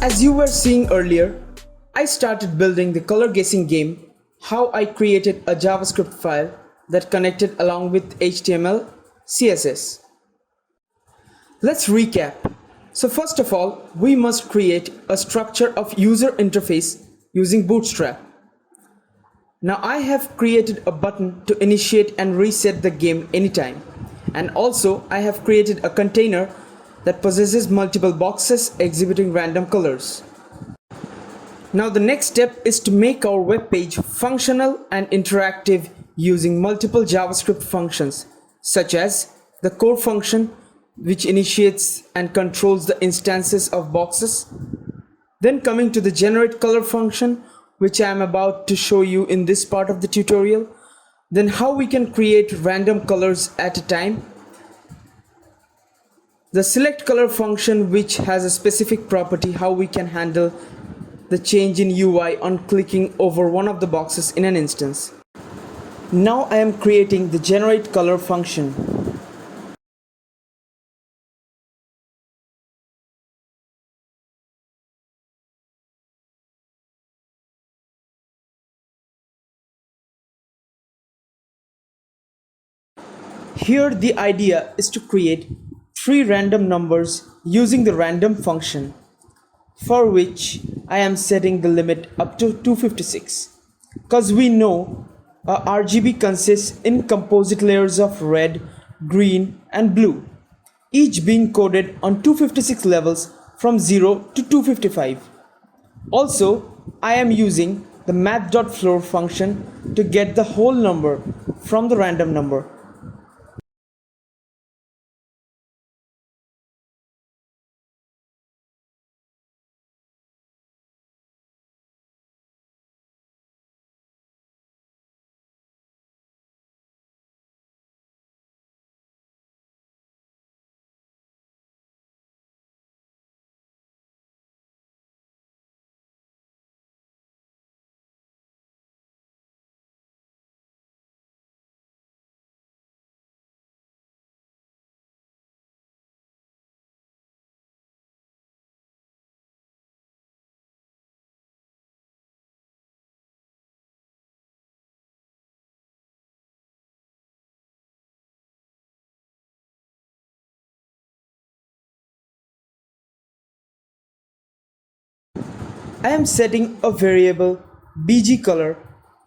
As you were seeing earlier, I started building the color guessing game, how I created a JavaScript file that connected along with HTML, CSS. Let's recap. So first of all, we must create a structure of user interface using Bootstrap. Now I have created a button to initiate and reset the game anytime. And also I have created a container that possesses multiple boxes exhibiting random colors. Now the next step is to make our web page functional and interactive using multiple JavaScript functions such as the core function, which initiates and controls the instances of boxes. Then coming to the generate color function, which I am about to show you in this part of the tutorial. Then how we can create random colors at a time. The select color function, which has a specific property how we can handle the change in UI on clicking over one of the boxes in an instance. Now I am creating the generate color function. Here the idea is to create 3 random numbers using the random function, for which I am setting the limit up to 256, because we know a RGB consists in composite layers of red, green and blue, each being coded on 256 levels from 0 to 255. Also, I am using the math.floor function to get the whole number from the random number. I am setting a variable bg color.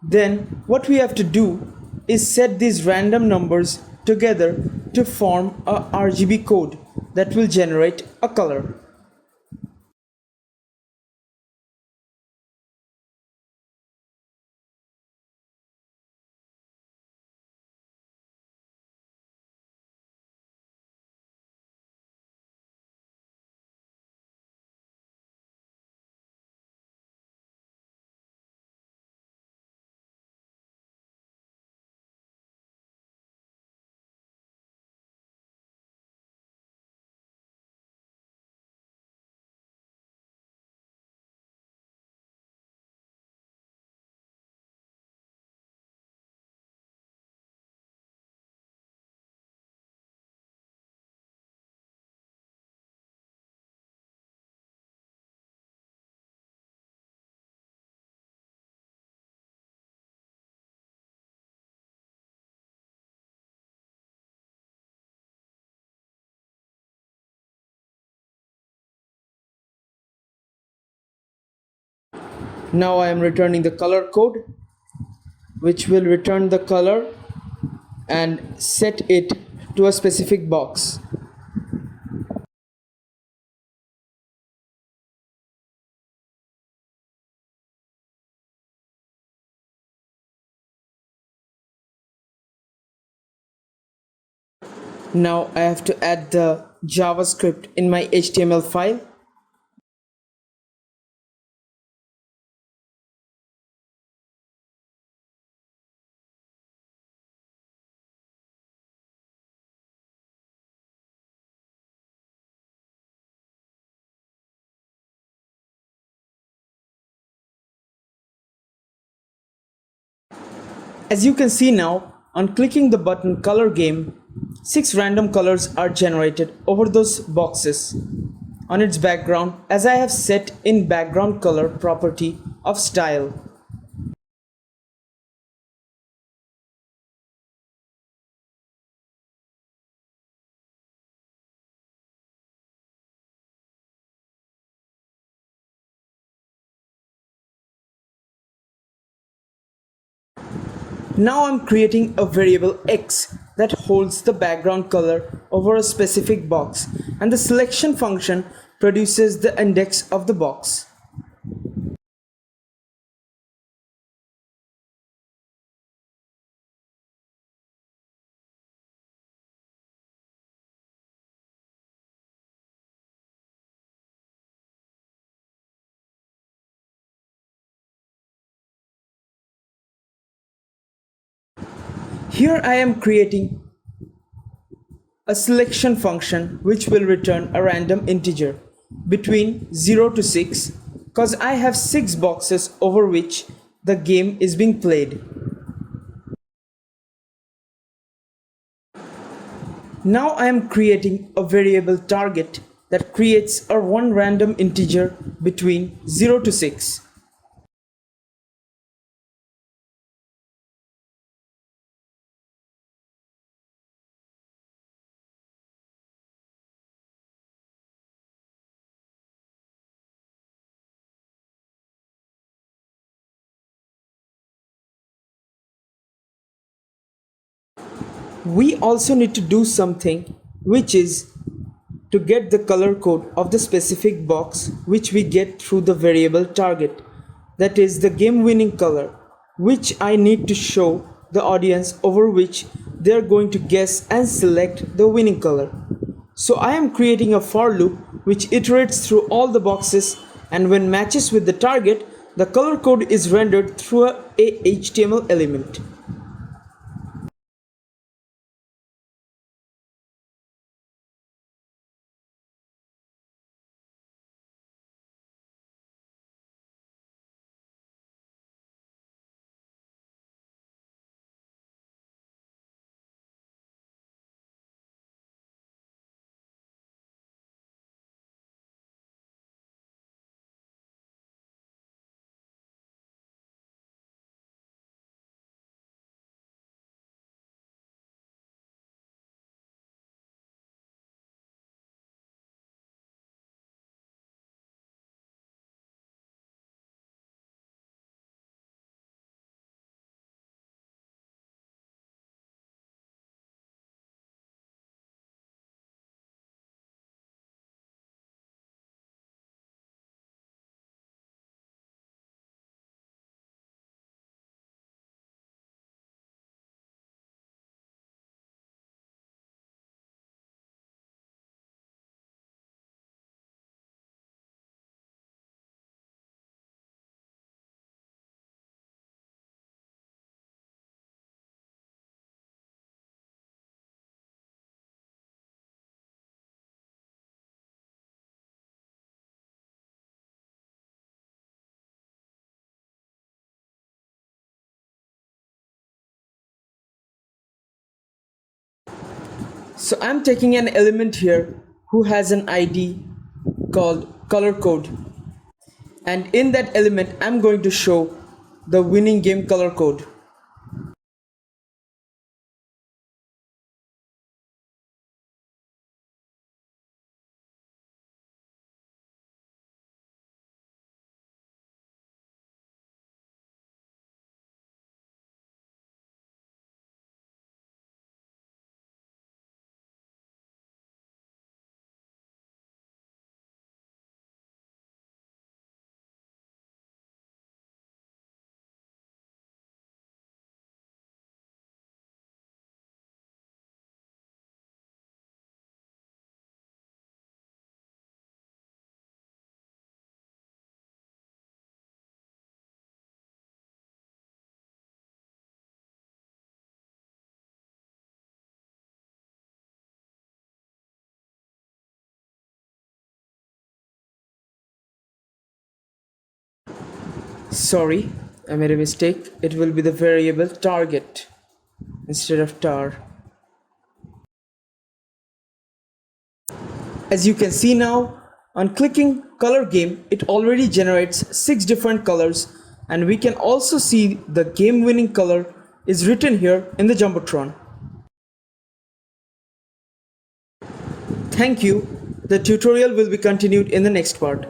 Then what we have to do is set these random numbers together to form a RGB code that will generate a color. Now I am returning the color code, which will return the color and set it to a specific box. Now I have to add the JavaScript in my HTML file. As you can see now, on clicking the button color game, 6 random colors are generated over those boxes. on its background as I have set in background color property of style. Now I'm creating a variable X that holds the background color over a specific box, and the selection function produces the index of the box. Here I am creating a selection function which will return a random integer between 0 to 6 because I have 6 boxes over which the game is being played. Now I am creating a variable target that creates a one random integer between 0 to 6. We also need to do something, which is to get the color code of the specific box which we get through the variable target, that is the game winning color, which I need to show the audience over which they are going to guess and select the winning color. So I am creating a for loop which iterates through all the boxes, and when matches with the target, the color code is rendered through a HTML element. So I'm taking an element here who has an ID called color code, and in that element I'm going to show the winning game color code. Sorry, I made a mistake. It will be the variable target instead of tar. As you can see now, On clicking color game, it already generates 6 different colors, and we can also see the game winning color is written here in the Jumbotron. Thank you. The tutorial will be continued in the next part.